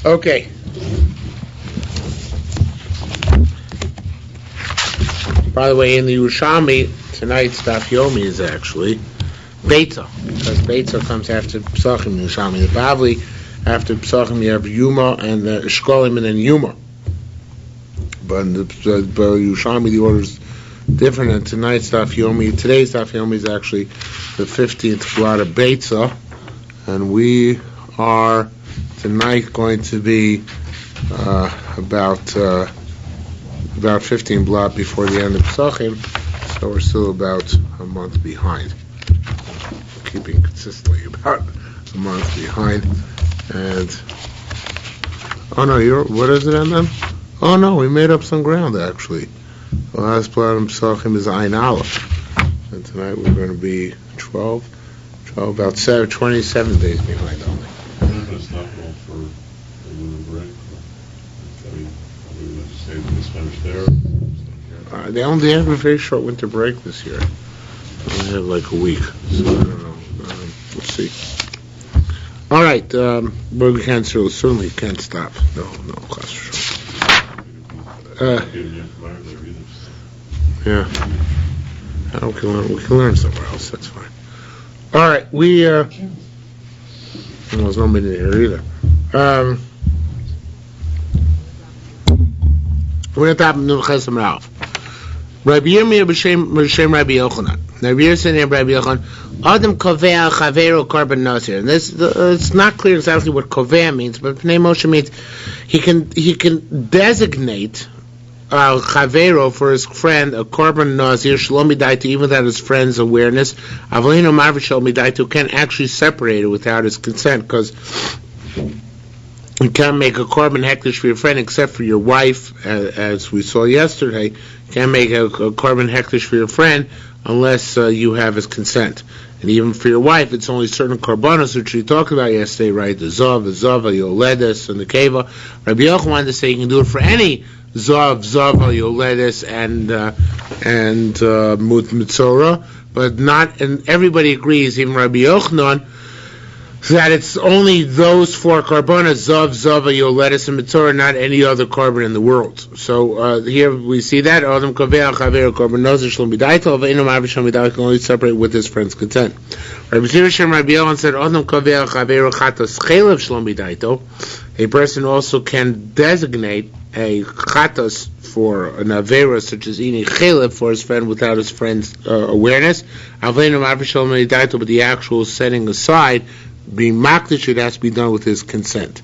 Okay. By the way, in the Yerushalmi, tonight's Daf Yomi is actually Beitza, because Beitza comes after Pesachim in Yerushalmi. The Bavli, after Pesachim, you have Yuma and the Shkolim and then Yuma. But in the Yerushalmi, the order is different. And tonight's Daf Yomi, today's Daf Yomi is actually the 15th blot of Beitza, and we are tonight going to be about 15 blot before the end of Pesachim, so we're still about a month behind. Keeping consistently about a month behind. And what is it then? Oh no, we made up some ground actually. The last blot of Pesachim is Ayin Aleph, and tonight we're going to be 27 days behind only. They only have a very short winter break this year. They have like a week, so I don't know. We'll see. All right, but we can't certainly can't stop. No, class for sure. Yeah, we can learn somewhere else. That's fine. All right, there's no minute here either. We're going to top Nun Chesam Ralph. Rabbi Yirmiyah b'shem Rabbi Yochanan. Rabbi Yirmiyah said Rabbi Yochanan, Adam kovea chaveru korban nazir. And it's not clear exactly what kovea means, but Pnei Moshe means he can designate chaveru for his friend a korban nazir shalom midaitu, even without his friend's awareness. Avalinu marv shalom midaitu can actually separate it without his consent, because you can't make a korban hektish for your friend except for your wife, as we saw yesterday. You can't make a korban hektish for your friend unless you have his consent. And even for your wife, it's only certain korbanos, which we talked about yesterday, right? The zav, the zava, yoledis, and the keva. Rabbi Yochanan wanted to say you can do it for any zav, zava, yoledis, and mitzora, but not. And everybody agrees, even Rabbi Yochanan, that it's only those four korbanos, zav, zava, yoledis, and mitzora, not any other korban in the world. So here we see that Adam kovea chaveru korban nazir shalom midaitu, v'eino marv shalom midaitu can only separate with his friend's consent. Rabbi Yerushalmi Rabbi Yochanan said Adam kovea chaveru chatos chelev shalom midaitu. A person also can designate a chatos for an avera such as eating chelev for his friend without his friend's awareness. V'eino marv shalom midaitu, but the actual setting aside, being makdish, it has to be done with his consent.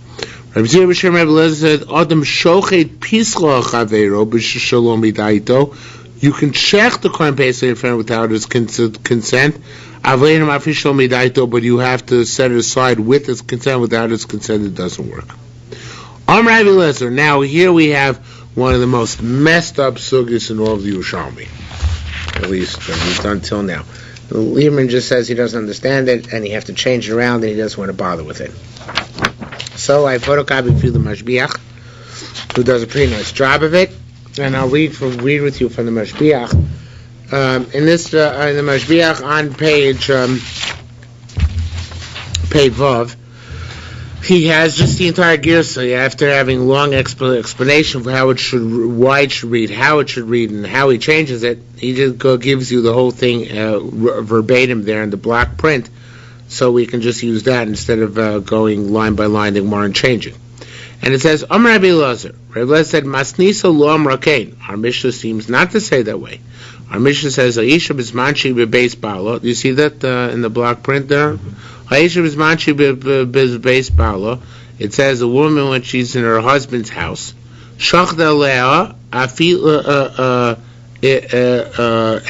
Rabbi Zira b'shem Rabbi Eliezer said, "Adam shochet pisla chaveiro b'shalom midaito." You can shech the korban pesach your friend without his consent. Avleinu ma'afi shalom midaito, but you have to set it aside with his consent. Without his consent, it doesn't work. Rabbi Eliezer. Now here we have one of the most messed up sugis in all of the Yerushalmi, at least until now. The Lieberman just says he doesn't understand it, and you have to change it around, and he doesn't want to bother with it. So I photocopied for the Mashbiach, who does a pretty nice job of it, and I'll read with you from the Mashbiach. In the Mashbiach on page Vav, he has just the entire Girsa after having long explanation for why it should read, how it should read, and how he changes it. He just gives you the whole thing verbatim there in the block print, so we can just use that instead of going line by line and changing. And it says, Rabbi Eliezer. Rabbi Eliezer said, Masnisa lo amrakein. Our Mishnah seems not to say that way. Our Mishnah says, Aisha b'zmanchi b'beis bala. Do you see that in the block print there? Aisha b'zmanchi b'beis bala. It says a woman when she's in her husband's house, shachda leah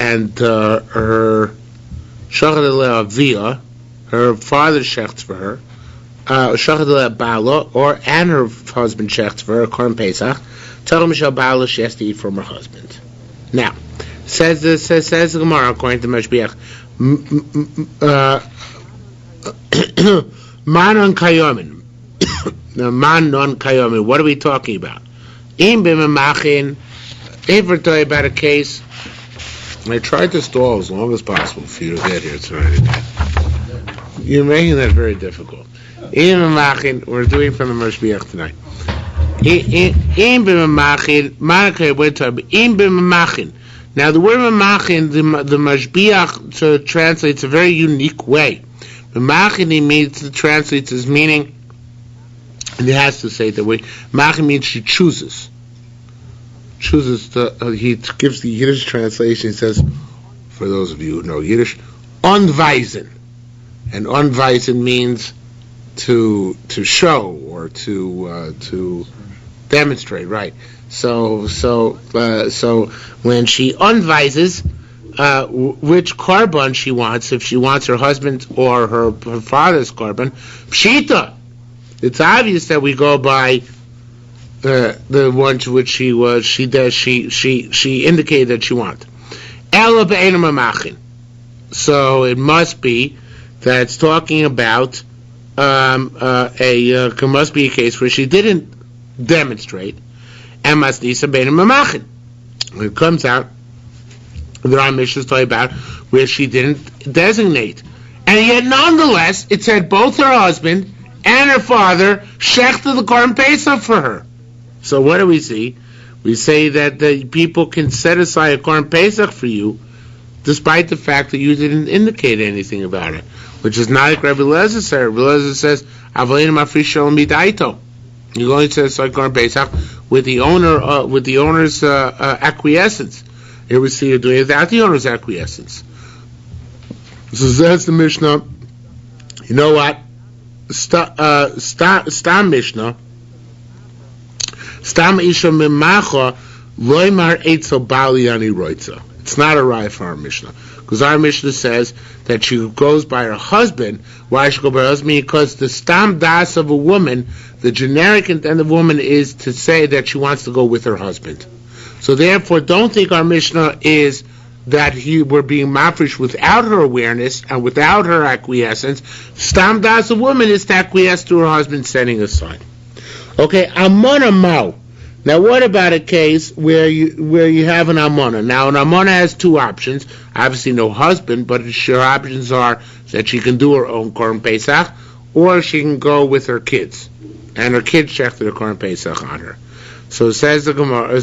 and her shachda leah via, her father shechts for her, shachda leah bala, and her husband shechts for her korban pesach. Tell him shal bala, she has to eat from her husband. Now, says the Gemara according to Mashbiach, man on kayomin. Now, man non kayomin. What are we talking about? Im b'memachin. If we're talking about a case, I tried to stall as long as possible for you to get here tonight. You're making that very difficult. In Mamachin, we're doing from the Mashbiach tonight. In B'Mamachin, Manakay went to in B'Mamachin. Now the word Mamachin, the Mashbiach translates a very unique way. Mamachin translates as meaning, and he has to say it that way. Mamachin means she chooses. He gives the Yiddish translation. He says, for those of you who know Yiddish, anweisen. And anweisen means to show or to demonstrate, right? So when she anweises which korban she wants, if she wants her husband or her father's korban, pshita. It's obvious that we go by the ones which she indicated that she wanted. Ela be'einu mamachin. So it must be that it's talking about it must be a case where she didn't demonstrate. And masnisa be'einu mamachin. It comes out that our mission is talking about where she didn't designate, and yet nonetheless it said both her husband and her father shechted the Korban Pesach for her. So what do we see? We say that the people can set aside a Korban Pesach for you, despite the fact that you didn't indicate anything about it, which is not like Rabbi Eliezer said. Rabbi Eliezer says, "Avalinu mafrish shalom midaito." You're going to set aside Korban Pesach with the owner's acquiescence. Here we see you doing it without the owner's acquiescence. So that's the Mishnah. You know what? Stam Mishnah. Stam Isha Mimacha Loimar Eitzel Bali Ani Roitza. It's not a raya for our Mishnah, because our Mishnah says that she goes by her husband. Why she go by her husband? Because the stam das of a woman, the generic intent of a woman is to say that she wants to go with her husband. So therefore, don't think our Mishnah is that we're being mafresh without her awareness and without her acquiescence. Stam das of a woman is to acquiesce to her husband setting aside. Okay, Amona Mao. Now, what about a case where you have an Amona? Now, an Amona has two options. Obviously, no husband, but her options are that she can do her own Korban Pesach, or she can go with her kids, and her kids check the Korban Pesach on her. So says the Gemara.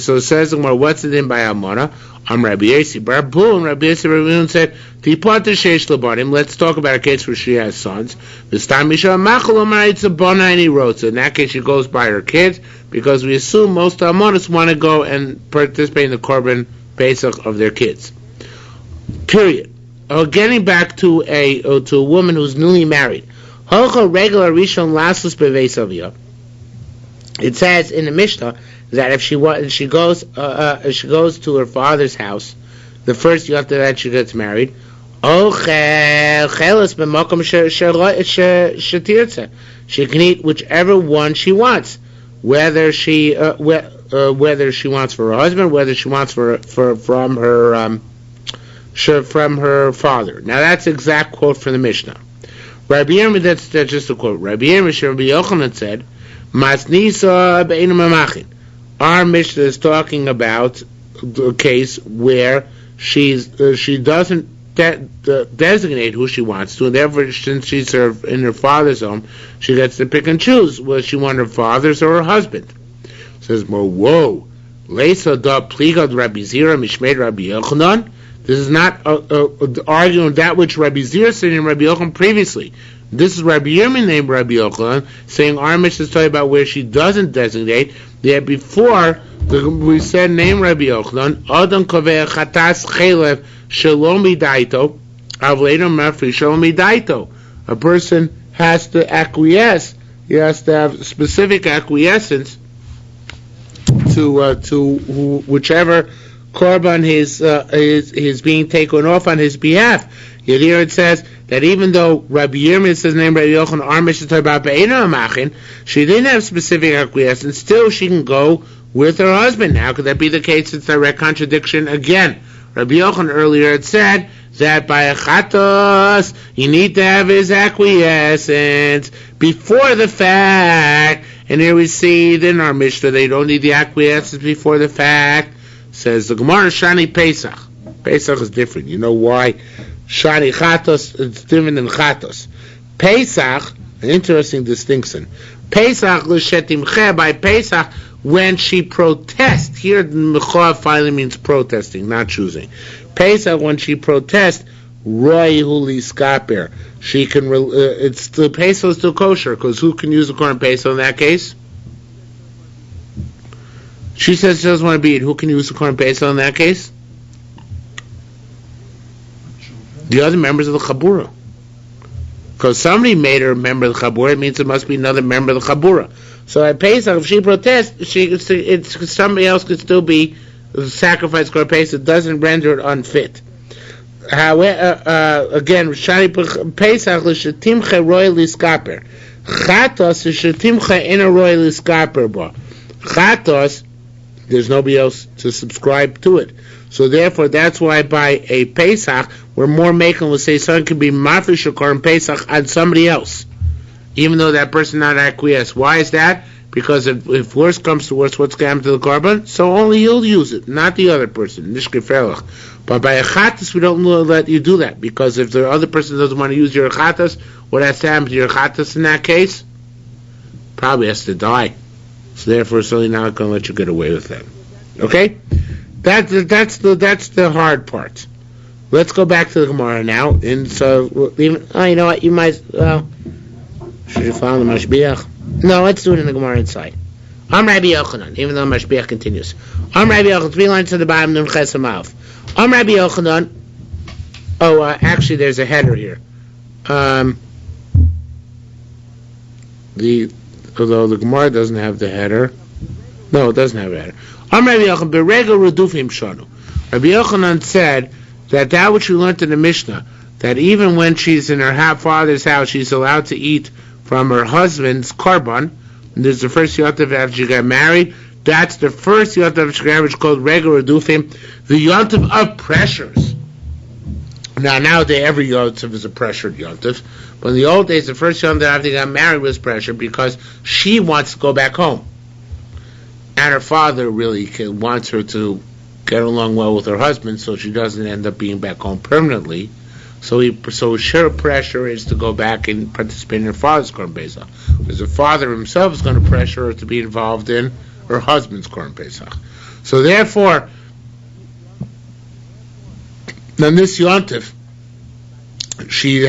What's it in by Amona? Rabbi Yossi Bar Bul, and Rabbi Yossi Bar Bul said, "Tipot sheish lebanim." Let's talk about a case where she has sons. This time, Misha Machal Omaritza Bona, and he wrote. So in that case, she goes by her kids, because we assume most Amonas want to go and participate in the Korban Pesach of their kids. Period. Getting back to a woman who's newly married. Hocha regular rishon lasus bevesavia. It says in the Mishnah that if she goes to her father's house, the first year after that she gets married, she can eat whichever one she wants, whether she wants for her husband, whether she wants from her father. Now that's an exact quote from the Mishnah. Rabbi Yerushalmi, that's just a quote. Rabbi Yerushalmi, Rabbi Yochanan said, "Masnisa be'einu mamachin." Our Mishnah is talking about a case where she doesn't designate who she wants to, and therefore, since she's in her father's home, she gets to pick and choose whether she wants her father's or her husband. Says more, whoa, Leisa da pligad Rabbi Zira mishmei Rabbi Yochanan. This is not arguing that which Rabbi Zira said in Rabbi Yochanan previously. This is Rabbi Yerushalmi named Rabbi Yochanan, saying our Mishnah is talking about where she doesn't designate. Yet before we said name Rabbi Yochanan, Adam koveh chatas chelev shalom midaito, avleinu mafri shalom midaito. A person has to acquiesce. He has to have specific acquiescence to whichever korban is being taken off on his behalf. Yet here it says that even though Rabbi Yerushalmi says name Rabbi Yochanan, our Mishnah talking about be'einu mamachin, she didn't have specific acquiescence. Still, she can go with her husband. Now, could that be the case? It's a direct contradiction again. Rabbi Yochanan earlier had said that by a chatos you need to have his acquiescence before the fact, and here we see that in our Mishnah they don't need the acquiescence before the fact. Says the Gemara, Shani Pesach. Pesach is different. You know why? Shani Chatos, it's different than Chatos. Pesach, An interesting distinction. Pesach l'shetimche, by Pesach, when she protests. Here, mecha finally means protesting, not choosing. Pesach, when she protests, roihu liskaper. She can, it's the Pesach is still kosher, because who can use the korban Pesach in that case? She says she doesn't want to be it. Who can use the korban Pesach in that case? The other members of the Chabura. Because somebody made her a member of the Chabura, it means it must be another member of the Chabura. So at Pesach, if she protests, somebody else could still be sacrificed korban Pesach. It doesn't render it unfit. However, again, Pesach l'shetimcha roy liskaper. Chatos l'shetimcha ina roy liskaper ba. Chatos, there's nobody else to subscribe to it. So therefore, that's why by a Pesach, we're more making, let's say, someone can be mafish or korban Pesach on somebody else, even though that person not acquiesced. Why is that? Because if worse comes to worse, what's going to happen to the korban? So only he'll use it, not the other person. But by a chatas, we don't let you do that, because if the other person doesn't want to use your chatas, what has to happen to your chatas in that case? Probably has to die. So therefore, it's really not going to let you get away with that. Okay? That's the hard part. Let's go back to the Gemara now. And so, you know what? You might, should you follow the Mashbiach? No, let's do it in the Gemara inside. Rabbi Yochanan, even though Mashbiach continues. Rabbi Yochanan, 3 lines to the bottom, Nun Ches Amav. Rabbi Yochanan, actually there's a header here. Although the Gemara doesn't have the header. No, it doesn't have a header. Rabbi Yochanan, Berega Rudufim Shanu. Rabbi Yochanan said that which we learned in the Mishnah, that even when she's in her father's house, she's allowed to eat from her husband's korban. And this is the first yontif after she got married. That's the first yontif after she got married, which is called Rega Rudufim, the yontif of pressures. Now, nowadays, every yontif is a pressured yontif. But in the old days, the first yontif after she got married was pressured because she wants to go back home. And her father really wants her to get along well with her husband, so she doesn't end up being back home permanently. So her pressure is to go back and participate in her father's korban Pesach, because the father himself is going to pressure her to be involved in her husband's korban Pesach. So therefore, on this yontif, she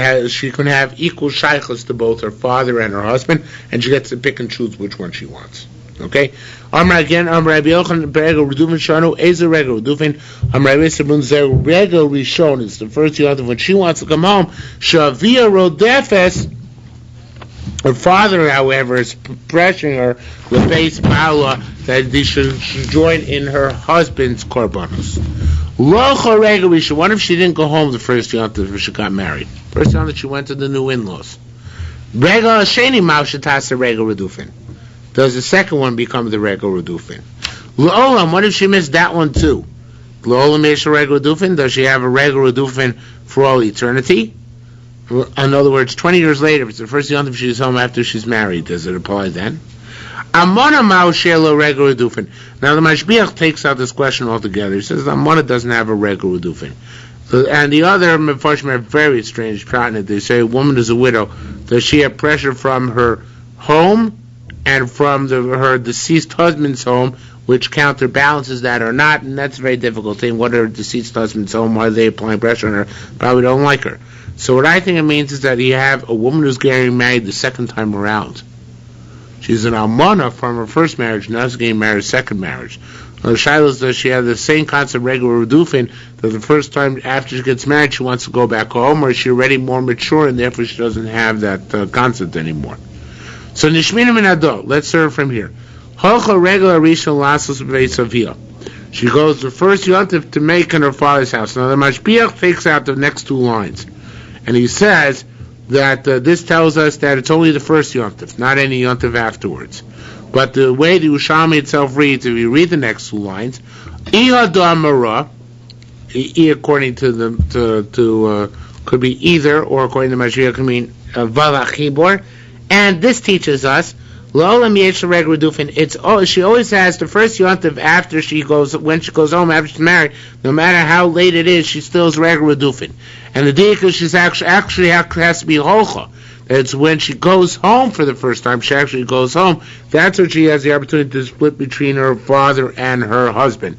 can have equal shaykhs to both her father and her husband, and she gets to pick and choose which one she wants. Okay? Amar again, Rabbi Yochanan, Berega Rudufin Shanu, Ezer Rega Rudufin, Rabbi Yisabun Zer Rega Rishon, it's the first yontif when she wants to come home. Shavia Rodefes, her father, however, is pressuring her, the base Paula, that they should join in her husband's korbanos. Locha Rega Rishon, what if she didn't go home the first yontif when she got married? First yontif she went to the new in-laws. Rega Sheni Mavshatasa Rega Rudufin. Does the second one become the Rega Rudufin? L'olam, what if she missed that one too? L'olam Yesha Rega Rudufin, does she have a Rega Rudufin for all eternity? In other words, 20 years later, if it's the first yontif she's home after she's married, does it apply then? Amona Mao Shelo Rega Rudufin. Now the Mashbiach takes out this question altogether. He says Amona doesn't have a Rega Rudufin. And the other Mefarshim have very strange pattern. They say a woman is a widow. Does she have pressure from her home and from her deceased husband's home, which counterbalances that or not? And that's a very difficult thing. What are her deceased husband's home? Why are they applying pressure on her? Probably don't like her. So what I think it means is that you have a woman who's getting married the second time around. She's an almana from her first marriage, now she's getting married second marriage. The Shiloh does she have the same concept regular Rudufin, that the first time after she gets married she wants to go back home, or is she already more mature and therefore she doesn't have that concept anymore? So Nishmina min Adol, let's start from here. Hocha regular Rishon Lasos B'Savia. She goes the first yontif to make in her father's house. Now the Mashbiach takes out the next 2 lines, and he says that this tells us that it's only the first yontif, not any yontif afterwards. But the way the Yerushalmi itself reads, if you read the next 2 lines, Iha Damara, according to could be either, or according to Mashbiach could mean Valachibor. And this teaches us, L'olam Yesha Rega Rudufin. She always has the first yontif after when she goes home after she's married. No matter how late it is, she still is Rega Rudufin. And the deal is she's actually has to be holcha. It's when she goes home for the first time, she actually goes home, that's when she has the opportunity to split between her father and her husband.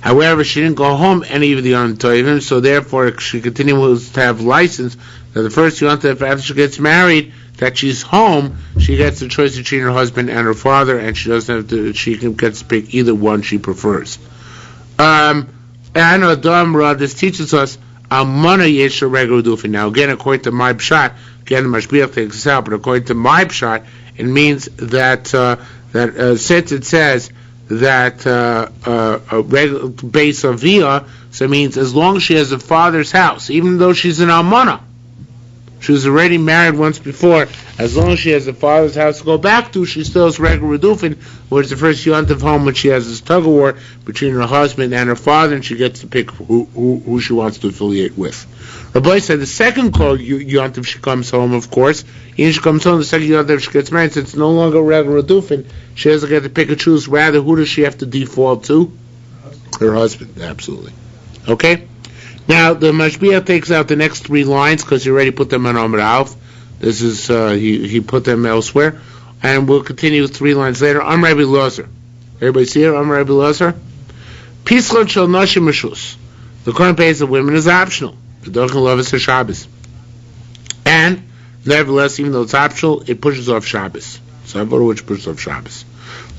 However, she didn't go home any of the Yom Tovim, so therefore she continues to have license that the first Yom Tov after she gets married, that she's home, she gets the choice between her husband and her father, and she doesn't have to. She gets to pick either one she prefers. And this teaches us Almana Yesha Regular Dufin. Now again, according to my pshat, again the Mashbiach takes this out, but according to my pshat, it means that since it says that a regular base of via, so it means as long as she has a father's house, even though she's an almana, she was already married once before, as long as she has a father's house to go back to, she still has regular redufin, whereas the first yontif home when she has this tug of war between her husband and her father, and she gets to pick who she wants to affiliate with. Rabbi said the second yontif she comes home, of course, and she comes home the second yontif she gets married, since it's no longer regular redufin, she doesn't get to pick and choose. Rather, who does she have to default to? Her husband, absolutely. Okay? Now, the Mashbiach takes out the next three lines because he already put them on Amr Alf. This is, he put them elsewhere. And we'll continue 3 lines later. Amr Rabbi Lozer. Everybody see it? Amr Rabbi Lozer? Pislon shel nashim reshus. The current base of women is optional. The Dochen love is Shabbos. And, nevertheless, even though it's optional, it pushes off Shabbos. So I voted which pushes off Shabbos.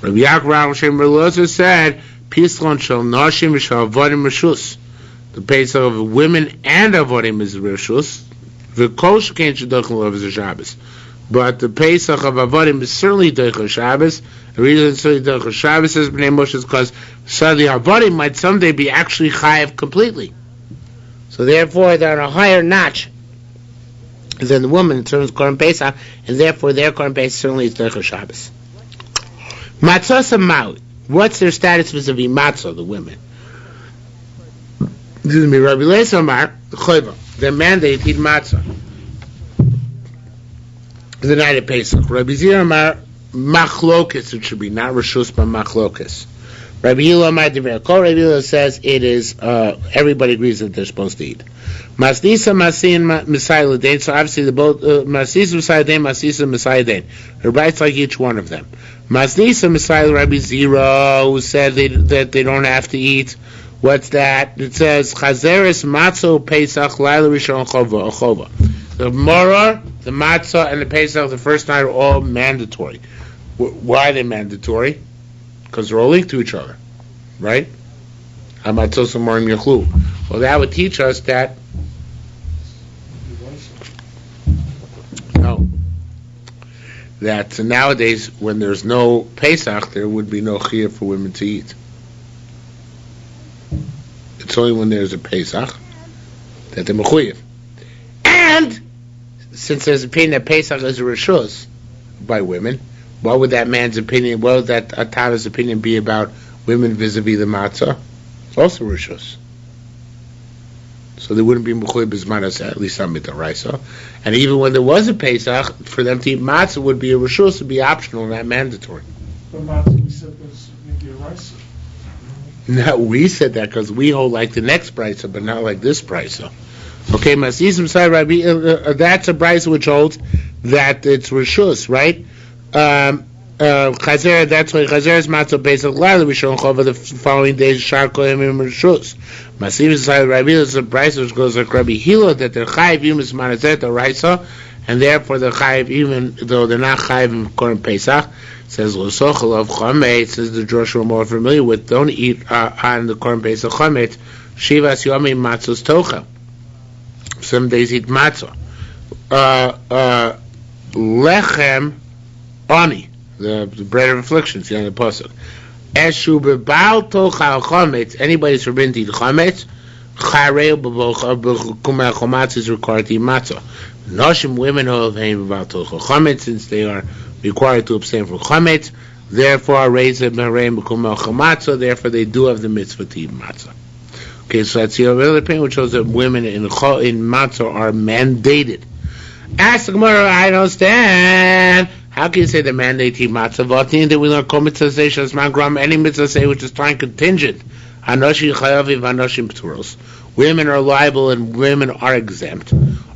Rabbi Yaakov Rabbi Lozer said, Pislon shel nashim shel avodim reshus. The Pesach of women and avodim is reshus. V'kol shekain shedochen lov is a Shabbos. But the Pesach of avodim is certainly dochen Shabbos. The reason it's certainly dochen Shabbos is Bnei Moshe is because suddenly avodim might someday be actually chayav completely. So therefore they're on a higher notch than the woman in terms of Korban Pesach, and therefore their Korban Pesach certainly is dochen Shabbos. Matzah Samaut. What's their status vis-a-vis matzah, the women? Excuse me, Rabbi Lezer Amar, the mandate to eat matzah the night of Pesach. Rabbi Zira Amar, machlokes, it should be, not reshus, but machlokes. Rabbi Hila Amar Divrei Kol, Rabbi Hila says it is, everybody agrees that they're supposed to eat. Masnisa, Masin, Masai L'dain, so obviously the both, Masnisa, Masai L'dain, Masnisa, Masai L'dain. Her rights like each one of them. Masnisa, Masai Rabbi Zira, who said that they don't have to eat. What's that? It says Chazeres Matzo Pesach Laila Rishon Chova. The Morah, the Matzah, and the Pesach the first night are all mandatory. Why are they mandatory? Because they're all linked to each other, right? Hamatzos Amorim Yachlu. Well, that would teach us that. No. That nowadays, when there's no Pesach, there would be no chiyuv for women to eat. It's only when there's a Pesach that they're mechuyev. And since there's an opinion that Pesach is a reshus by women, what would that man's opinion, what would that Atara's opinion be about women vis-a-vis the matzah? Also reshus. So they wouldn't be mechuyev b'zman, at least on mitaraisa. And even when there was a Pesach, for them to eat matzah would be a reshus, would be optional, not mandatory. But matzah, we said there's maybe a rice. No, we said that because we hold like the next brisa, but not like this brisa. Okay, Masisim Sai Rabbi, that's a brisa which holds that it's reshus, right? Chazer, that's why Chazer's matzah Pesach Laila Rishon Chova the following days Shar Koyim reshus. Masisim Sai Rabbi is a brisa which goes like Rabbi Hila that they're chayiv yumis manazet oraisa, and therefore they're chayiv even though they're not chayiv in Korban Pesach. Says L'sochel of Chametz, says the Joshua we're more familiar with, don't eat on the Korban Pesach Chametz, Shivas Yomi Matzos Tocha. Some days eat matzah. Lechem Ani, the bread of affliction, see on the pasuk. Eshu Bebal Tocha Chametz, anybody's forbidden to eat Chametz, Charei B'Kumei Chomatz is required to eat matzah. Noshim women who have Bebal Tocha Chametz, since they are required to abstain from chametz, therefore raise them hareim b'kumel chamatza, therefore they do have the mitzvah to eat matzah. Okay, so that's the other opinion which shows that women in matzah are mandated. Ask the Gemara, I don't understand. How can you say the mandate to eat matzah? V'atin that we learn kol mitzvah say shasman gram, any mitzvah say which is time contingent. Hanoshi chayavi v'anoshim p'turos. Women are liable and women are exempt.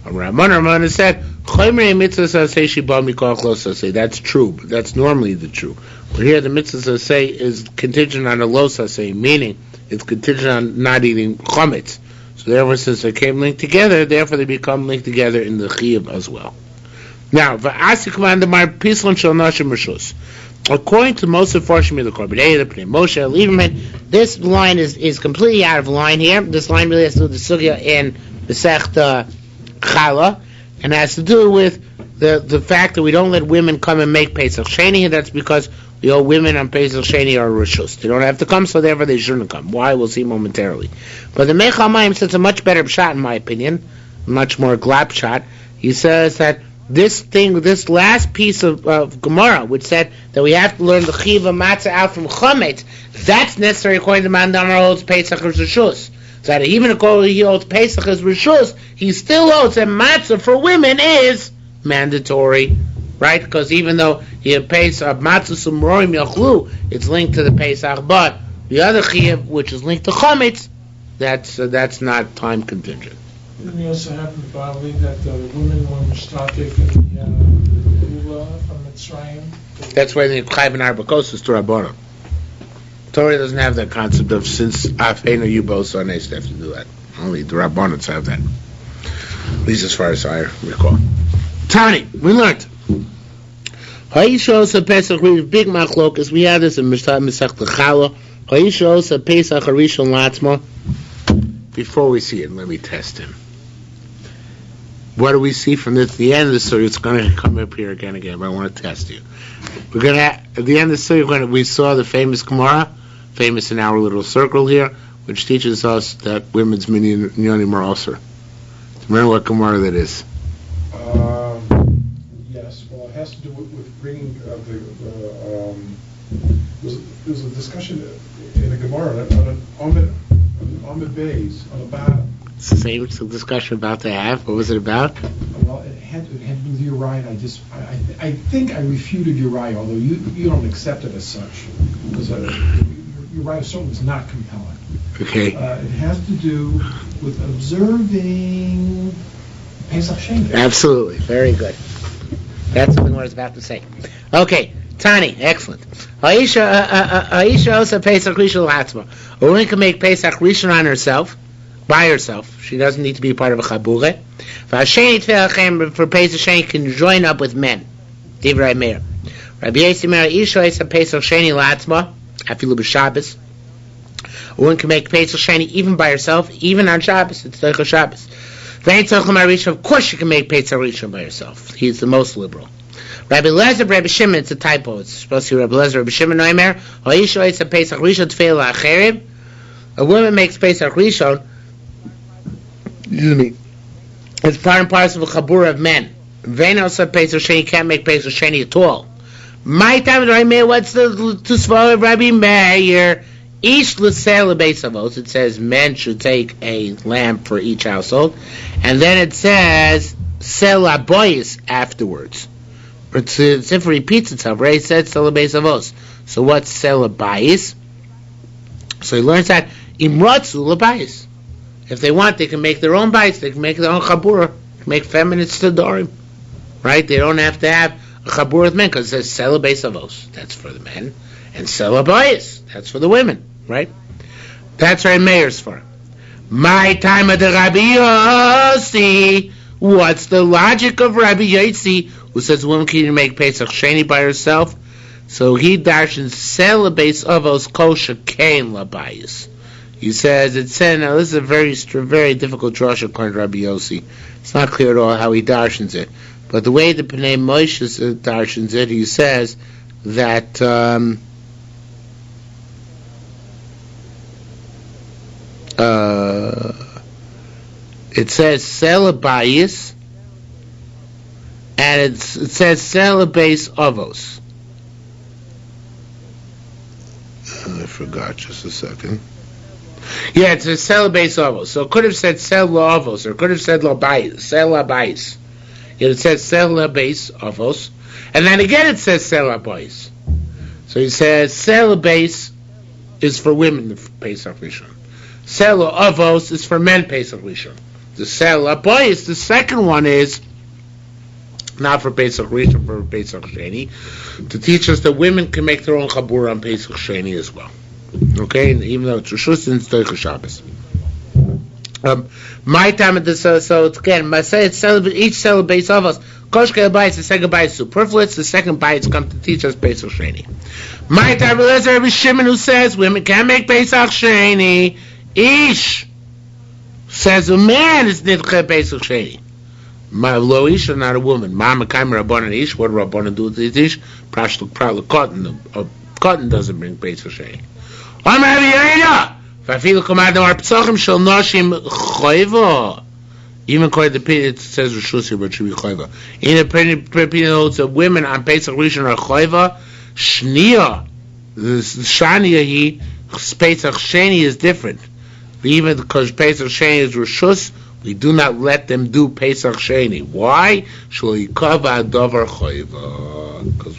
Ramana said, "Choymrei mitzvah say she bought me close say." That's true, but that's normally the true. But here the mitzvah say is contingent on a lo say, meaning it's contingent on not eating chametz. So therefore, since they came linked together, therefore they become linked together in the chiyuv as well. Now, according to most of Farshim the Korban, Moshe Lieberman, this line is completely out of line here. This line really has to do with the sugya in Masechta Chala, and has to do with the fact that we don't let women come and make Pesach Sheni, and that's because we owe women on Pesach Sheni are Rishus. They don't have to come, so therefore they shouldn't come. Why? We'll see momentarily. But the Meichel Mayim says a much better pshat, in my opinion, much more glap pshat. He says that this last piece of Gemara, which said that we have to learn the Chiva Matzah out from Chometz, that's necessary according to Man Damar holds Pesach as Rishus. So that even according he holds Pesach as Rishus, he still holds that Matzah for women is mandatory, right? Because even though he pays Matzah Sumroim Yachlu, it's linked to the Pesach, but the other Chiv, which is linked to Chometz, that's not time contingent. Didn't we also happen to Bali that the women were mishtatek in the Ula from Mitzrayim? That's why the Chayv and Arbakos is to Rabbanon. Torah doesn't have that concept of since Afeinu Yubos on Ace, they have to do that. Only the Rabbanots have that. At least as far as I recall. Tani, we learned. Ha'ishos Pesach, big machlokas. We had this in Masech Chala. Ha'ishos Pesach Harishon Latzma. Before we see it, let me test him. What do we see from this? The end of the story, it's going to come up here again, but I want to test you. We're going to, at the end of the story, we saw the famous Gemara, famous in our little circle here, which teaches us that women's minyanim are also. Remember what Gemara that is? Yes, well, it has to do with bringing there's a discussion in a Gemara on the base, on the bottom. It's the same discussion about to have. What was it about? Well, it had to do with Uriah, and I think I refuted Uriah, although you don't accept it as such, because Uriah certainly is not compelling. Okay. It has to do with observing Pesach Sheni. Absolutely. Very good. That's something I was about to say. Okay. Tani, excellent. Aisha also Pesach Rishon Latzma. A woman can make Pesach Rishon on herself, by herself. She doesn't need to be part of a chabure. For Pesach Sheni can join up with men. Divrei Meir. Rabbi Yisimer Aisha is a Pesach Sheni Latzma. Afilu b'Shabbos. A woman can make Pesach Sheni even by herself, even on Shabbos. It's like a Shabbos. Of course she can make Pesach Rishon by herself. He's the most liberal. Rabbi Lezer, Rabbi Shimon, it's a typo. It's supposed to be Rabbi Lezer, Rabbi Shimon, Noimer. Ha'isha is a Pesach Rishon Tfeil La'acherim. A woman makes Pesach Rishon. Excuse me. It's part and parcel of a chabura of men. Venos a Pesach Sheni can't make Pesach Sheni at all. My time, Rabbi Meir, what's the to swallow Rabbi Meir? Each l'sel avos. It says men should take a lamb for each household, and then it says sel aboyis afterwards. But if it repeats itself, right? It said sel avos. So what's sel abayis? So he learns that imratzu labayis. If they want, they can make their own bayis. They can make their own chabura. Make feminine stadorim, right? They don't have to have a chabura with men because it says sel avos. That's for the men, and sel abayis. That's for the women. Right? That's right, Meir's for. My time of the Rabbi Yossi. What's the logic of Rabbi Yossi, who says a woman can make Pesach Sheni by herself? So he darshans sel base avos kosher kain labayis. He says it said. Now this is a very difficult drasha according to Rabbi Yossi. It's not clear at all how he darshans it, but the way the Pnei Moshe darshans it, he says that. It says celabayis, and it says celabase avos. I forgot just a second. Yeah, it says celabase avos. So it could have said cela avos, or it could have said celabais. Yet it says celabase avos, and then again it says celabais. So he says celabase is for women, the Pesach Rishon. Selo avos is for men Pesach Rishon. the second one is not for Pesach Rishon, for Pesach Sheni, to teach us that women can make their own chabura on Pesach Sheni as well. Okay, and even though it's Rishus and it's Doicha Shabbos. My time at this, so it's again, each celebrates of us. Koshke bites, the second bite is superfluous, the second bites come to teach us Pesach Sheni. My time, there's Rabbi Shimon who says women can make Pesach Sheni. Ish says a man is Nidche Pesach Sheni. My lo ish, not a woman. Mama kaim rabbanan ish. What do rabbanan do with the ish? Prashluk praluk cotton. Cotton doesn't bring Pesach Sheni. I'm Rabbi Yehuda. Vafilu kamadam ar pesachim shel nashim chayva. Even according to it says Rishus here, but it should be chayva. In the opinion notes of women on Pesach Rishon are chayva. Shnia, the shania he Pesach Sheni is different. Even because Pesach Sheni is Rishus, we do not let them do Pesach Sheni. Why? Because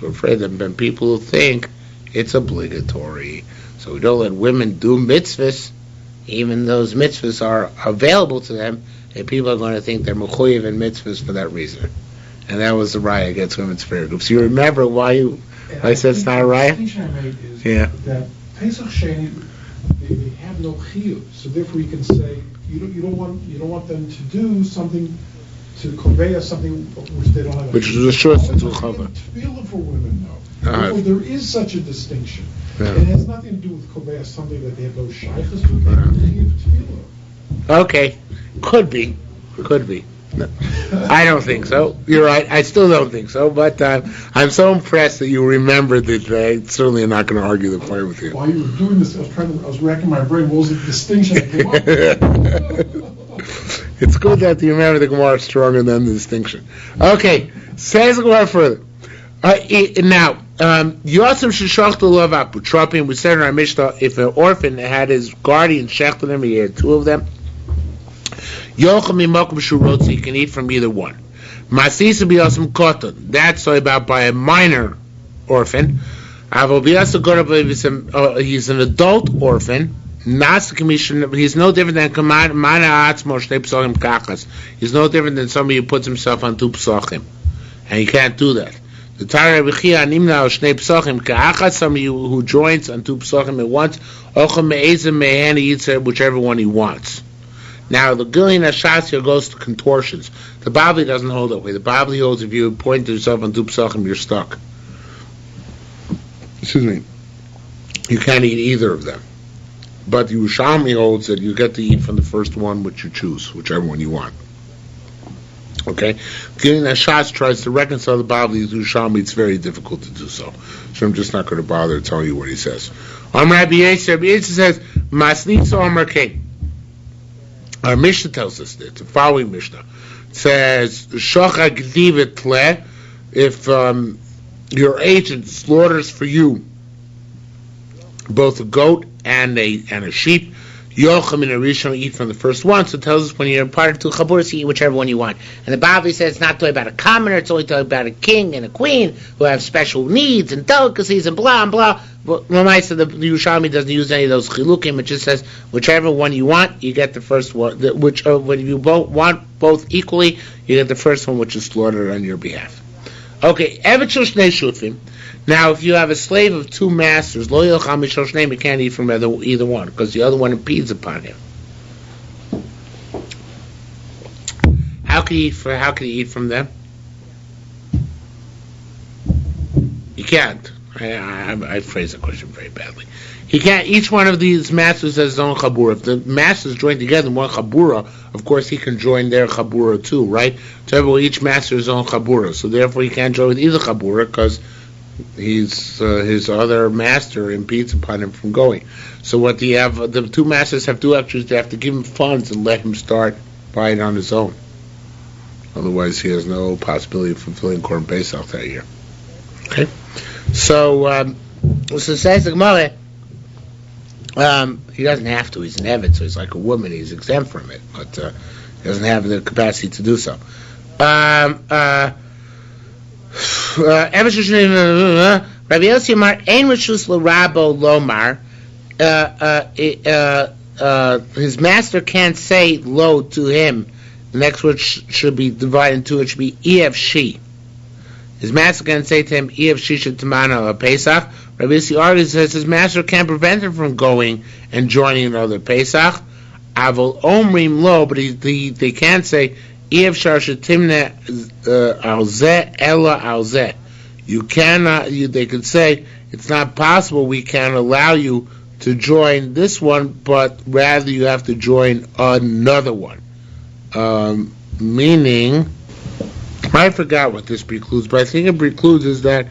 we're afraid that when people think it's obligatory. So we don't let women do mitzvahs, even those mitzvahs are available to them, and people are going to think they're mechuyev in mitzvahs for that reason. And that was the raya against women's prayer groups. You remember why I said it's not a raya? The distinction I made is that Pesach Sheni, they have no shiur, so therefore you can say you don't want them to do something to convey us something which they don't have. Which is a short to chava. Tefillah for women, though. There is such a distinction, and it has nothing to do with convey us something that they have no shaychus to. They have tefillah. Okay, could be. No. I don't think so. You're right. I still don't think so. But I'm so impressed that you remembered that. I certainly am not going to argue the point with you. While you were doing this, I was racking my brain. What was the distinction that came up? It's good that you remember the Gemara is stronger than the distinction. Okay, says the Gemara further. Now, Yosef Sheshachta Lov Aputropim. We said in our Mishnah, if an orphan had his guardian shechted him, he had two of them. He can eat from either one. Masisa biyasam cotton. That's about by a minor orphan. He's an adult orphan. He's no different than He's no different than somebody who puts himself on two psachim, and you can't do that. The Torah somebody who joins on two psachim at once, he eats whichever one he wants. Now, the Gilin Hashas here goes to contortions. The Bavli doesn't hold that way. The Bavli holds if you point to yourself on two psachim, you're stuck. Excuse me. You can't eat either of them. But the Yerushalmi holds that you get to eat from the first one which you choose, whichever one you want. Okay? Gilin Hashas tries to reconcile the Bavli to Yerushalmi. It's very difficult to do so. So I'm just not going to bother telling you what he says. Rabbi Yisrael says, Masnitza Amar King. Our Mishnah tells us this, the following Mishnah. It says, Shocha Gdivet Le, if your agent slaughters for you both a goat and a sheep, Yocham and a Rishon eat from the first one. So it tells us when you're part of two chaburas, you eat whichever one you want. And the Bavli says it's not talking about a commoner, it's only talking about a king and a queen who have special needs and delicacies and blah and blah. Well, the Yerushalmi doesn't use any of those chilukim. It just says whichever one you want, you get the first one. When you want both equally, you get the first one, which is slaughtered on your behalf. Okay, now if you have a slave of two masters, you can't eat from either one because the other one impedes upon him. How can you eat from them? You can't. I phrased the question very badly. He can't. Each one of these masters has his own chabura. If the masters join together in one chabura, of course he can join their chabura too, right? So each master has his own chabura. So therefore he can't join with either chabura because his other master impedes upon him from going. So what do you have? The two masters have two extras. They have to give him funds and let him start buying on his own. Otherwise, he has no possibility of fulfilling Korban Pesach that year. Okay. So says the Gemara, he doesn't have to. He's an Eved, so he's like a woman. He's exempt from it, but he doesn't have the capacity to do so. Rabbi Yossi Amar, Ein Rishus L'Rabo Lomar. His master can't say lo to him The next word should be divided into, it should be Ev She. His master can say to him, Ev She Shetamana Pesach. Rabbi Yossi argues, says his master can't prevent him from going and joining another Pesach. Avol Omrim Lo, but they can't say, Ev Shar Shetimne Alzeh Ella Alzeh. You cannot, they could say, it's not possible, we can't allow you to join this one, but rather you have to join another one. Meaning, I forgot what this precludes, but I think it precludes is that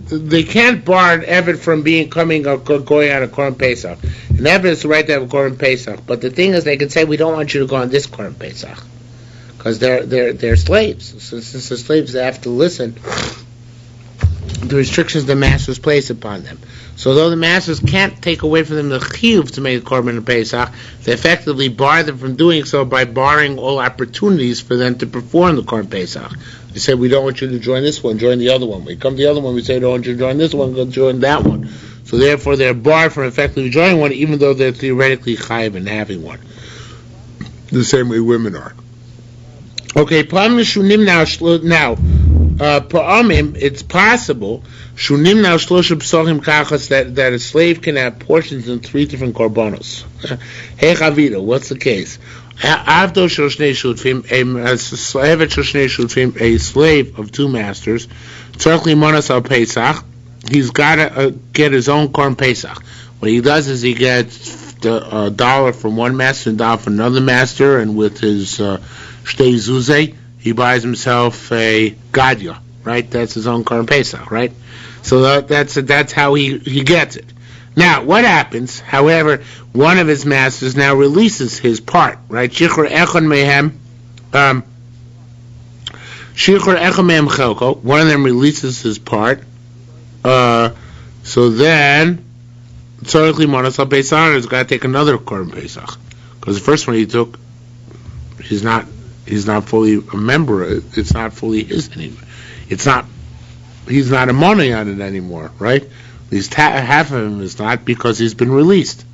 they can't bar an Eved from going on a Korban Pesach. An Eved is the right to have a Korban Pesach, but the thing is, they can say, we don't want you to go on this Korban Pesach, because they're slaves. So since they're slaves, they have to listen to the restrictions the masters place upon them. So though the masters can't take away from them the chiyuv to make a korban Pesach, they effectively bar them from doing so by barring all opportunities for them to perform the korban Pesach. They say, we don't want you to join this one, join the other one. We come to the other one, we say, don't want you to join this one, go join that one. So therefore they're barred from effectively joining one, even though they're theoretically chayiv in having one. The same way women are. Okay, Pa'amim now, Pa'amim, it's possible Shunim now Shlosha Psochim Kachas that a slave can have portions in 3 different korbanos. Hey Chavita, what's the case? Avdo Shel Shnei Shutfim, a slave of 2 masters, Tzarech Limonas Al Pesach, he's got to get his own Korban Pesach. What he does is he gets a dollar from one master and a dollar from another master, and with his Shtei Zuzeh, he buys himself a gadya, right? That's his own Korban Pesach, right? So that's how he gets it. Now, what happens? However, one of his masters now releases his part, right? Shiur echad mehem, chelko. One of them releases his part. So then, tzarech limonos al Pesach has got to take another Korban Pesach, because the first one he took, he's not fully a member. It's not fully his anymore. He's not a money on it anymore, right? At least half of him is not, because he's been released.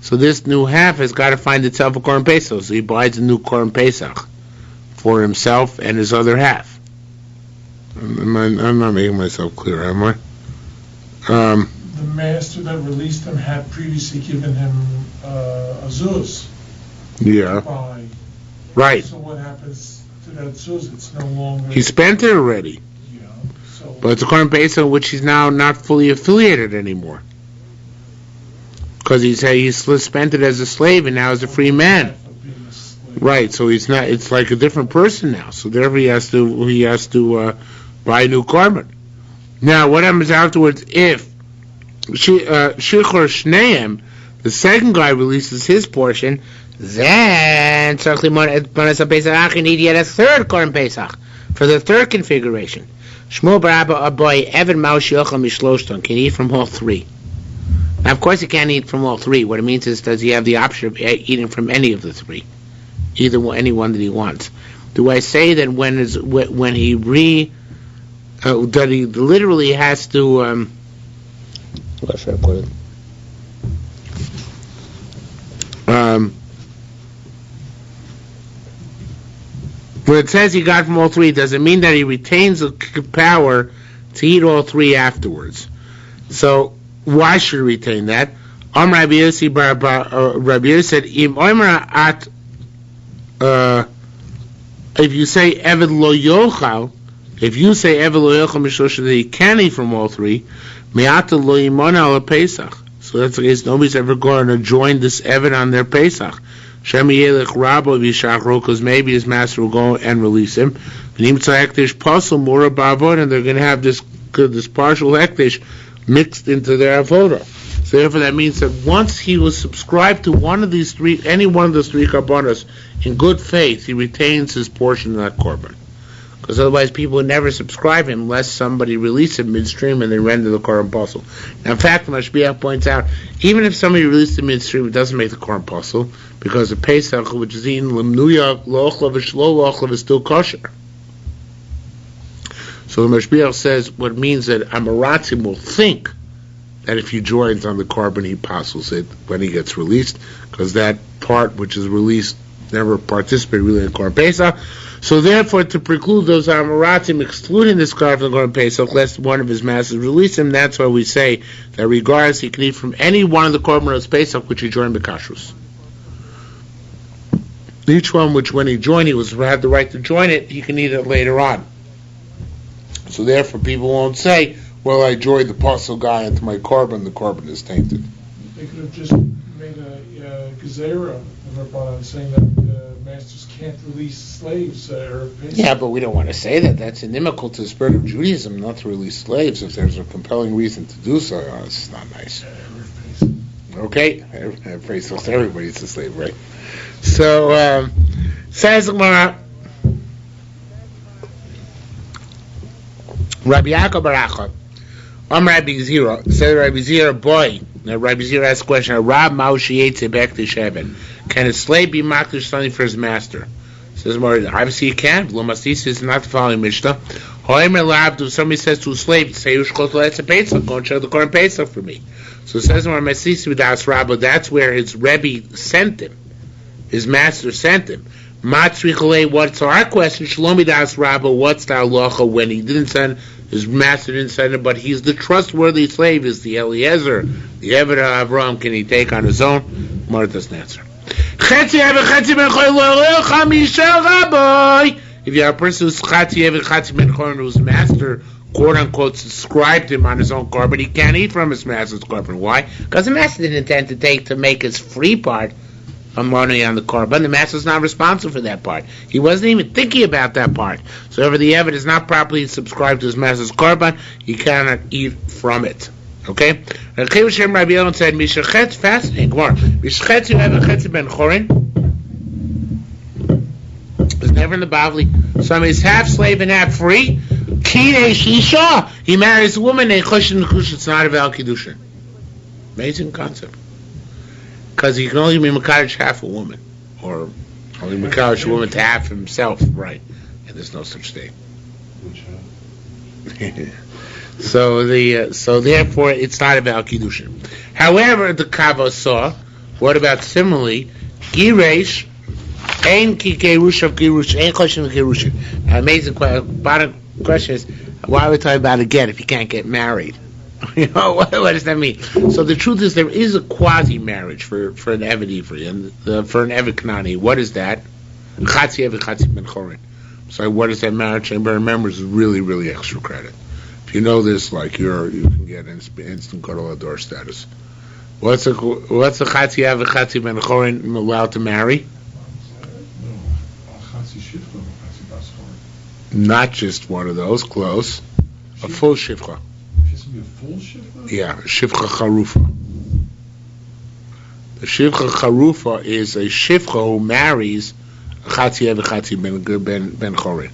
So this new half has got to find itself a Korban Pesach. So he buys a new Korban Pesach for himself and his other half. I'm not making myself clear, am I? The master that released him had previously given him a zuz. Yeah. Right. So what happens to that zuz? It's no longer... He spent it already. Yeah. So... But it's a Korban Pesach which he's now not fully affiliated anymore. Because he's spent it as a slave and now as a free man. Right, so he's not, it's like a different person now. So therefore he has to buy a new korban. Now what happens afterwards if Shichur Shneim, the second guy, releases his portion, then you need yet a third Korban Pesach for the third configuration. Shmuel bar Abba Abai Evan Maush Yochel Mishloshton can eat from all 3. Now of course he can't eat from all 3. What it means is, does he have the option of eating from any of the 3? Any one that he wants. Do I say that when he that he literally has to what should I put it? When it says he got from all 3, does it mean that he retains the power to eat all 3 afterwards? So why should he retain that? Rabbi Yossi said, if you say Eved lo yochal, that he can eat from all 3, me'ata lo yimona al Pesach. So that's the case. Nobody's ever going to join this Eved on their Pesach. Shem yelech rabo v'yishachro, because maybe his master will go and release him. And they're going to have this partial hektish mixed into their avodah. So therefore that means that once he was subscribed to one of these 3, any one of those 3 korbanos, in good faith, he retains his portion of that korban. Because otherwise people would never subscribe him unless somebody released him midstream and they render the korban pasul. Now in fact, the Mashbiach points out, even if somebody released him midstream, it doesn't make the korban pasul, because the Pesach, which is eaten lemnuya lo'ochlav v'shlo lo'ochlav, is still kosher. So the Mashbiach says what it means that Amaratzim will think that if he joins on the korban, he passes it when he gets released, because that part which is released never participated really in Korban Pesach. So therefore, to preclude those Amoratim excluding this guy from the Korban Pesach, lest one of his masters release him, that's why we say that regardless, he can eat from any one of the Korbanos Pesach which he joined B'Kashrus. Each one which when he joined, he had the right to join it, he can eat it later on. So therefore, people won't say, well, I joined the Apostle guy into my Korban, the Korban is tainted. They could have just made a Gezerah of Rabbanan saying that masters can't release slaves or Pesach. Yeah, but we don't want to say that. That's inimical to the spirit of Judaism, not to release slaves if there's a compelling reason to do so. Oh, it's not nice. Okay? Everybody's a slave, right? So, says Gemara, Rabbi Yaakov Baracha, Rabbi Zira, said Rabbi Zira, boy. Now Rabbi Zira asked a question, Rab Maushiyetze Bektish Heaven. Can a slave be makdish something for his master? Says Gemara, obviously he can. Lomastis is not the following Mishnah. Hoimer Labdu, somebody says to a slave, say Yushkot Let's Pesach, go and show the Korban Pesach for me. So it says Gemara, Masisi V'das Rabba, that's where his Rebbe sent him. His master sent him. What's our question? Shlomi Das Rabba, what's the halacha when he didn't send, his master didn't send him, but he's the trustworthy slave, is the Eliezer, the Eved of Avram, can he take on his own? Mar doesn't answer. If you have a person who's Chatzi Eved Chatzi Ben Chorin, whose master, quote unquote, subscribed him on his own korban, he can't eat from his master's korban. Why? Because the master didn't intend to make his free part money on the korban. The master's not responsible for that part. He wasn't even thinking about that part. So if the Eved is not properly subscribed to his master's korban, he cannot eat from it. Okay? And Rabbi Elon said, Mishachetz, fascinating, more. Mishachetz, you have a Chetz Ben Chorin. It's never in the Bavli. So he's half slave and half free. Kidei Shisha. He marries a woman named Choshen Kush. It's not a Val Kiddushin. Amazing concept. Because he can only be Mekadosh half a woman, or only Mekadosh a woman to half himself, right? And there's no such thing. So therefore, it's not about Kiddushin. However, the Kava saw, what about similarly, Giresh, Ein Ki Gerush of Gerush, Ein Choshen Gerushin. Amazing question is, why are we talking about again if you can't get married? You know, what does that mean? So the truth is, there is a quasi-marriage for an Eved Ivri, and for an Eved Kanani. What is that? Chatzi Eved Chatzi Ben Chorin. So what is that marriage? Everybody remembers is really, really extra credit. If you know this, like you can get instant Gadol Ador status. What's a Chatzi Eved Chatzi Ben Chorin allowed to marry? Not just one of those, close. A full shivcha. A full shivcha? Yeah, shivcha charufa. The shivcha charufa is a shivcha who marries a chatzi eved chatzi ben chorin.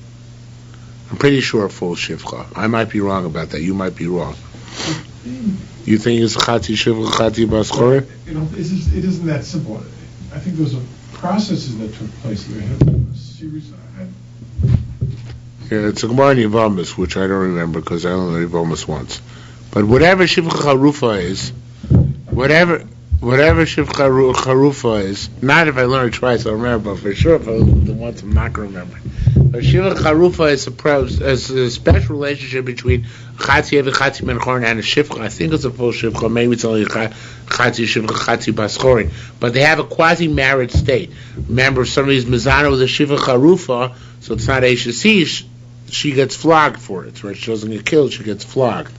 I'm pretty sure a full shivcha. I might be wrong about that. You might be wrong. You think it's chatzi shivcha chatzi bas chorin? It isn't that simple. I think there was a processes that took place. We had a series. Yeah, it's a Gemara in Yevamos, which I don't remember because I only read Yevamos once. But whatever Shivcha Charufa is, whatever Shivcha Charufa is, not if I learn it twice I'll remember, but for sure if I learn it once I'm not going to remember. But Shivcha Charufa is a special relationship between Chatzi Eved Chatzi Ben Chorin and a Shivcha. I think it's a full Shivcha, maybe it's only Chatzi Shivcha Chatzi Bas Chorin. But they have a quasi-married state. Remember, if somebody's Mizana with a Shivcha Charufa, so it's not Eishes, she gets flogged for it, right? She doesn't get killed, she gets flogged.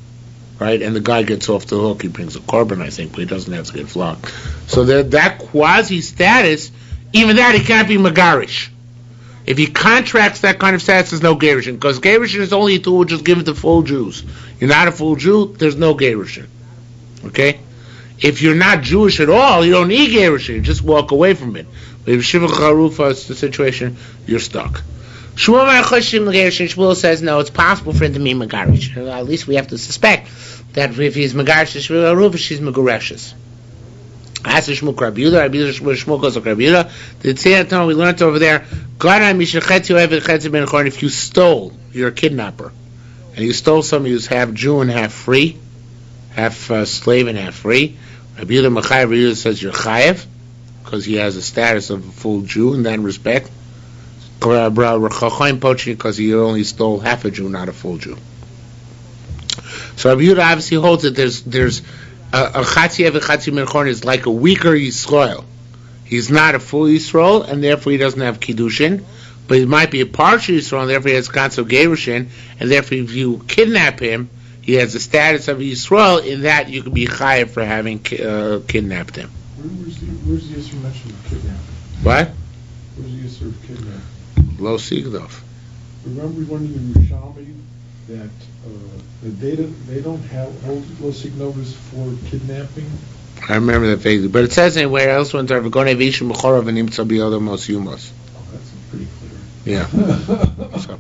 Right, and the guy gets off the hook. He brings a korban, I think, but he doesn't have to get flogged. So that quasi status, even that, he can't be megarish. If he contracts that kind of status, there's no gerushin, because gerushin is only a tool which is given to full Jews. You're not a full Jew, there's no gerushin. Okay, if you're not Jewish at all, you don't need gerushin. You just walk away from it. But if Shivcha Charufa is the situation, you're stuck. Shmuel says no, it's possible for him to be megarish. At least we have to suspect that if he's megarish, she's megareshes. As a Shmuel Rabbi Yehuda, Shmuel goes to Rabbi Yehuda. The Tzeirat we learned over there. If you stole, you're a kidnapper, and you stole somebody who's half Jew and half free, half slave and half free. Rabbi Yehuda says you're chayev. because he has a status of a full Jew in that respect. Because he only stole half a Jew, not a full Jew. So Rabbi Yehuda obviously holds that there's a Chatzi Eved Chatzi Menchon is like a weaker Yisrael. He's not a full Yisrael, and therefore he doesn't have Kiddushin, but he might be a partial Yisrael, and therefore he has Ganso Gerushin, and therefore if you kidnap him, he has the status of Yisrael, in that you can be chayav for having kidnapped him. Where's the issue mentioned of kidnapping? What? Where's the issue of kidnapping? Lo Sigdov. Remember when in Yerushalmi that they don't hold Lo Signovas for kidnapping? I remember that phase, but it says anywhere else when they're going to Vishim B'chorov and Imtza B'yodom Mos Yumos. Oh, that's pretty clear. Yeah. So,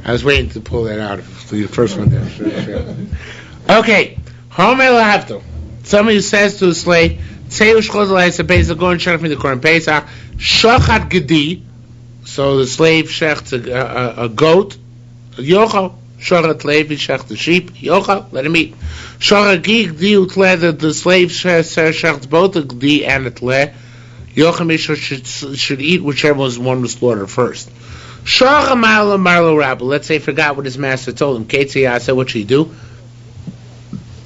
I was waiting to pull that out. The first one there. Sure. Okay. Homer Lahavto. Somebody who says to a slave, Tzeu Shchozal Ha'isa Pesach, go and shech me the Korban Pesach. Shachat Gedi. So the slave shechts a goat. Yochel. Shachat Levi shecht the sheep. Yochel. Let him eat. Shachat Gedi Utle, the slave shechts both the Gedi and the Tle. Yochel Mishra should eat whichever one was slaughtered first. Shara Marlo Rabba. Let's say he forgot what his master told him. Ketziyasa, what should he do?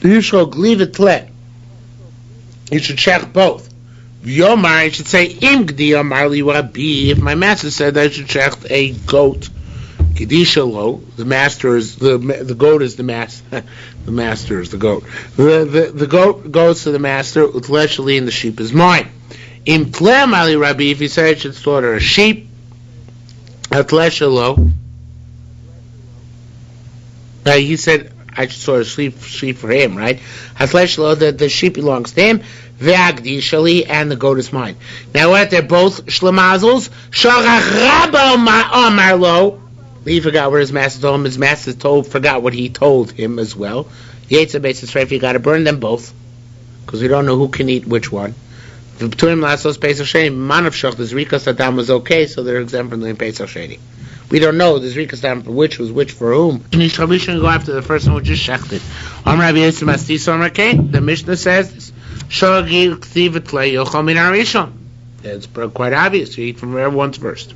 You should leave it tle. You should check both. Yomar, you should say Im Gdi Marli Rabbi. If my master said I should check a goat, Kedishalo, the master is the goat is the master. The master is the goat. The goat goes to the master. Utleshali, and the sheep is mine. Im Tle Marli Rabbi. If he said I should slaughter a sheep. Atleshalo. He said I should sort of sheep for him, right? Atleshalo, the sheep belongs to him. Ve'agdi shali, and the goat is mine. Now what? They're both shlamazels. Sharach Rabba Marlo. He forgot what his master told him. His master forgot what he told him as well. Yetzer basis right. You got to burn them both because we don't know who can eat which one. The B'turim Lasos Pesach Sheni Manav Shach, the Zrikas Adam was okay, so they're exempt from the Pesach Sheni. We don't know the Zrikas Adam for which was which for whom. And we shouldn't go after the first one which is shechted. Rabbi Yosef Mastis Amar Kain. The Mishnah says this. Shogil Ksiv Tlei Yochal Min Harishon. It's quite obvious. You eat from everyone's first.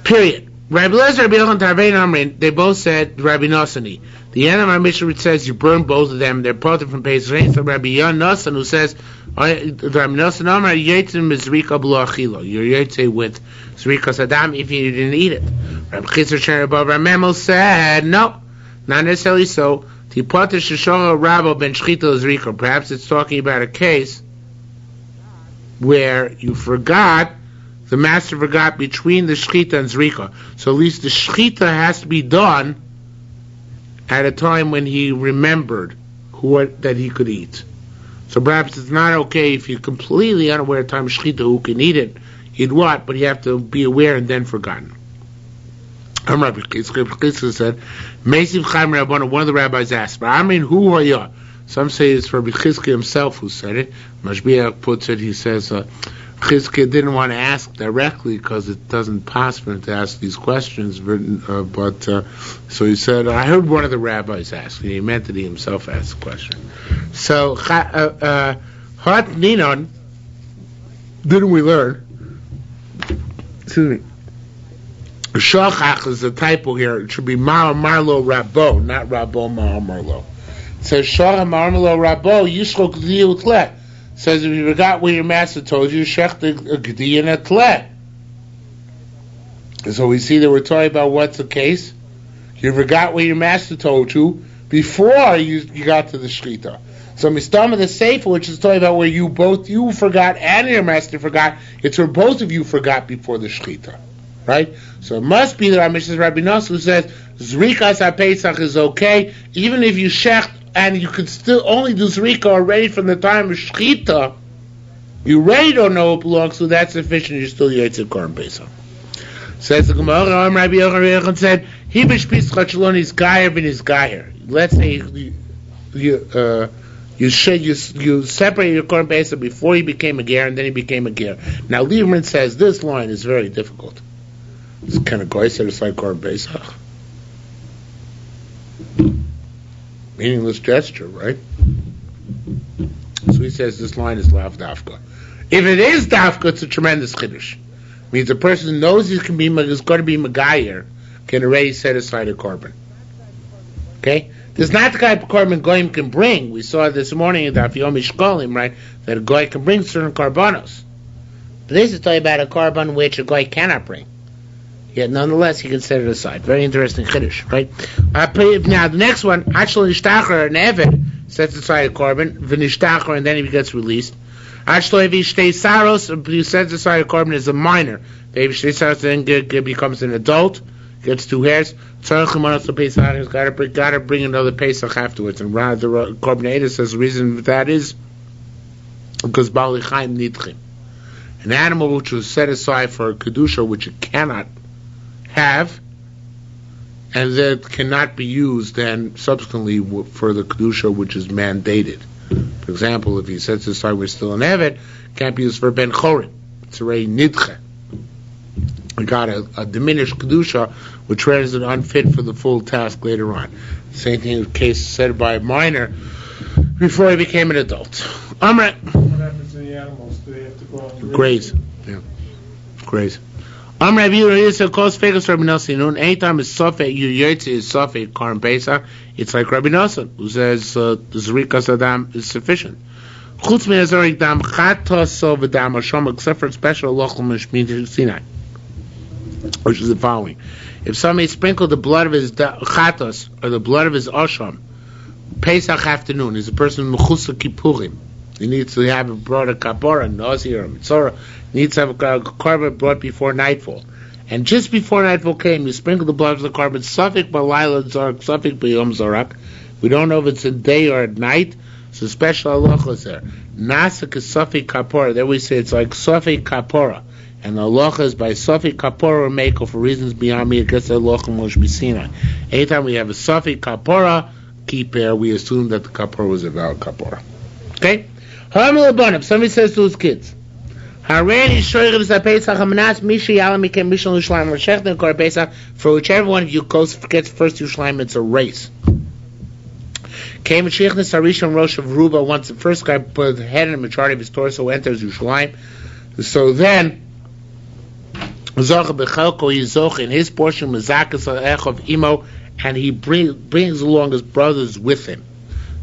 Period. Rabbi Lezer, Rabbi Yochanan, Tarvein Amrin, they both said Rabbi Nosani. The end of our Mishnah says you burn both of them. They're both from Pesach Sheni. So Rabbi Yon Nosan, who says Rabbi Nosan Amar Yetzim Mizrika B'lo Achilo. You're Yetze with Zrikas Adam if you didn't eat it. Rabbi Chizar Shem Rabbi Ramemel said no, not necessarily so. Tipoter Sheshora Rabbo Ben Shchita Zrika. Perhaps it's talking about a case where you forgot. The master forgot between the shchita and zrika. So at least the shchita has to be done at a time when he remembered that he could eat. So perhaps it's not okay if you're completely unaware of time of shchita who can eat it. Eat what? But you have to be aware and then forgotten. Rabbi Chizkiah said, Meisiv Chaim Rabbana, one of the rabbis asked, but I mean, who are you? Some say it's Rabbi Chizkiah himself who said it. Mashbiach puts it, he says, Chizkiah didn't want to ask directly because it doesn't possible to ask these questions, but so he said, I heard one of the rabbis ask, and he meant that he himself asked the question. So, Hat Ninon, didn't we learn? Excuse me. Shachach is a typo here. It should be Marlo Rabbo, not Rabbo Marlo. It says Shachach Marlo Rabbo, Yishchok Liutle. Says if you forgot what your master told you, shech a gedi and a tle. So we see that we're talking about what's the case. You forgot what your master told you before you got to the shchita. So mistama the sefer, which is talking about where you forgot and your master forgot. It's where both of you forgot before the shchita, right? So it must be that our Mishnah Rabbi Nosson who says zrikas haPesach is okay, even if you shech. And you could still only do zrika already from the time of shchita. You already don't know who it belongs to. That's sufficient. You're still Yetzer Korban Pesach. Says the Gemara. Rabbi Yochanan said, "He b'shpis chachalon is gayer ben is gayer." Let's say you separated your Korban Pesach before he became a ger, and then he became a ger. Now Lieberman says this line is very difficult. It's kind of goy said it's like Korban Pesach. Meaningless gesture, right? So he says this line is lav dafka. If it is dafka, it's a tremendous chiddush. Means a person knows is going to be Megayer, can already set aside a korban. Okay? There's not the type of korban goyim can bring. We saw this morning in Daf Yomi Shkolim, right, that a goy can bring certain korbanos. But this is talking about a korban which a goy cannot bring. Yet nonetheless, he can set it aside. Very interesting chiddush, right? Now the next one, Achal Nishtacher, an Eved, sets aside a korban, V'nishtacher, and then he gets released. Achal Evi Shtei Saros, he sets aside a korban as a minor. Evi Shtei Saros then becomes an adult, gets 2 hairs. Tzarech L'manos L'Pesach, he's got to bring another Pesach afterwards. And the Korban Eda says the reason for that is because Bali Chaim Nidchim. An animal which was set aside for a Kedusha, which it cannot have, and that cannot be used then subsequently for the Kedusha which is mandated. For example, if he sets aside we're still an Evet, can't be used for Ben Chorim. It's already Nidche. We got a diminished Kedusha, which renders it unfit for the full task later on. Same thing in the case said by a minor before he became an adult. Amra. What happens to the animals? Do they have to go on Graze. Yeah. Graze. Amra Yisrael calls Fegas Rabbi Nosson. Anytime it's Sofet, Yuyotzi is Sofet, Karm Pesach, it's like Rabbi Nosson, who says the Zrikas Adam is sufficient. Chutz min Azorik Dam, Chatos Sovadam Hashom, except for a special local Mishmit Sinai, which is the following. If somebody sprinkled the blood of his Chatos, or the blood of his Osham, Pesach afternoon, is a person Mechusa Kippurim. He needs to have brought a kapora, nazi or a mitzvah, needs to have a korban brought before nightfall. And just before nightfall came, you sprinkle the blood of the korban, Safik Balayla Zorak, Safik B'yom Zorak. We don't know if it's a day or at night, so special halacha is there. Nasik is Safik Kapora, there we say it's like Safik Kapora. And the halacha is by Safik Kapora or Meko for reasons beyond me, it gets the halacha Moshe B'Sinai. Anytime we have a Safik Kapora, kippur, we assume that the Kapora was a valid Kapora. Okay? Somebody says to his kids, for whichever one of you gets first Yerushalmi, it's a race. Came Rosh of Ruba, once the first guy put the head and the majority of his torso enters Yerushalmi. So then, in his portion, and he brings along his brothers with him.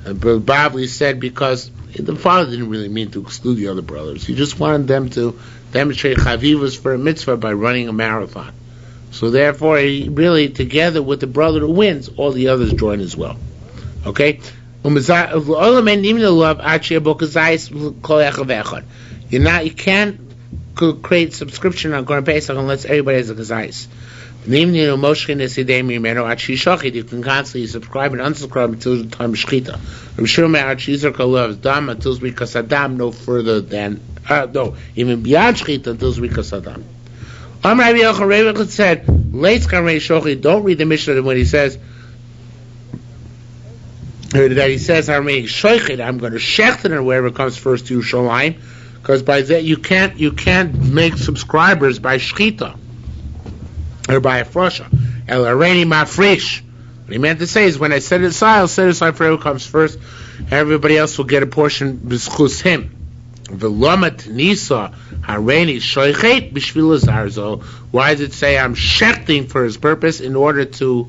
And Bavli said because the father didn't really mean to exclude the other brothers. He just wanted them to demonstrate chavivus for a mitzvah by running a marathon. So therefore, he really, together with the brother who wins, all the others join as well. Okay? You can't create subscription on Korban Pesach unless everybody has a kazayis. You can constantly subscribe and unsubscribe until the time of Shechita. I'm sure Dam until Zrikas Adam, no further than even beyond Shechita until Zrikas Adam. Rabbi Yochanan said, don't read the Mishnah when he says that he says I'm going to shechten or wherever comes first to Yerushalayim, because by that you can't make subscribers by Shechita or by a frosha. El Areni Mafresh. What he meant to say is when I set it aside, I'll set it aside for whoever comes first. Everybody else will get a portion b'schus him. V'lomat nisa hareni shoichet b'shvil zarzo. Why does it say I'm shechting for his purpose in order to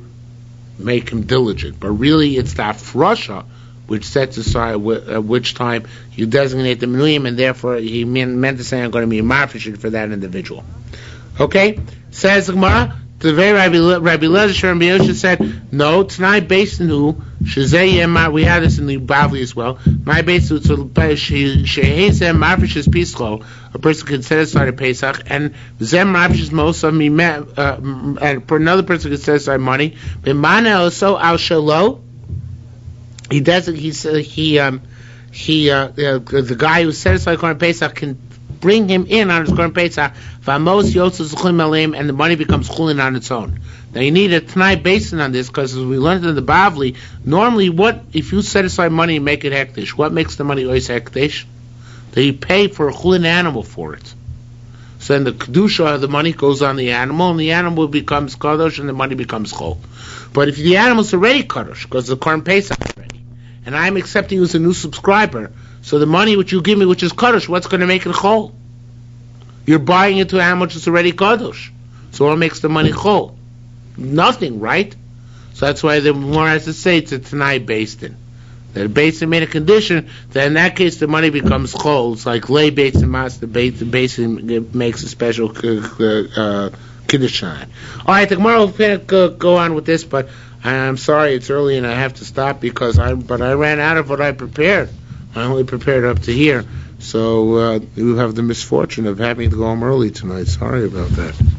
make him diligent? But really, it's that frosha which sets aside at which time you designate the minuyim, and therefore he meant to say I'm going to be mafresh for that individual. Okay, says the Gemara. The very Rabbi Lezer and Yosha said, no, Tanai based in who Shazayim. We had this in the Bavli as well. My based in Shehezem Mafresh Pischo. A person can set aside a Pesach, and Zem Mafresh most of me, and for another person can set aside money. But Mana also Al Shalo. He does. The guy who set aside Korban Pesach can bring him in on his Korban Pesach, and the money becomes chulin on its own. Now you need a Tanai basin on this, because as we learned in the Bavli, normally what if you set aside money and make it hektish? What makes the money ois hektish? That you pay for a chulin animal for it. So then the kedusha of the money goes on the animal, and the animal becomes kadosh, and the money becomes chol. But if the animal's already kadosh, because the Korban Pesach is ready, and I'm accepting you as a new subscriber, So the money which you give me, which is Kaddish, what's going to make it Chol? You're buying into how much it's already Kaddish. So what makes the money Chol? Nothing, right? So that's why the more has to say it's a Tanai based in. That Basin made a condition, that in that case the money becomes Chol. It's like lay Basin Mas, the Basin makes a special Kiddush on it. Alright, the Gemara will go on with this, but I'm sorry it's early and I have to stop because I ran out of what I prepared. I only prepared up to here. So you have the misfortune of having to go home early tonight. Sorry about that.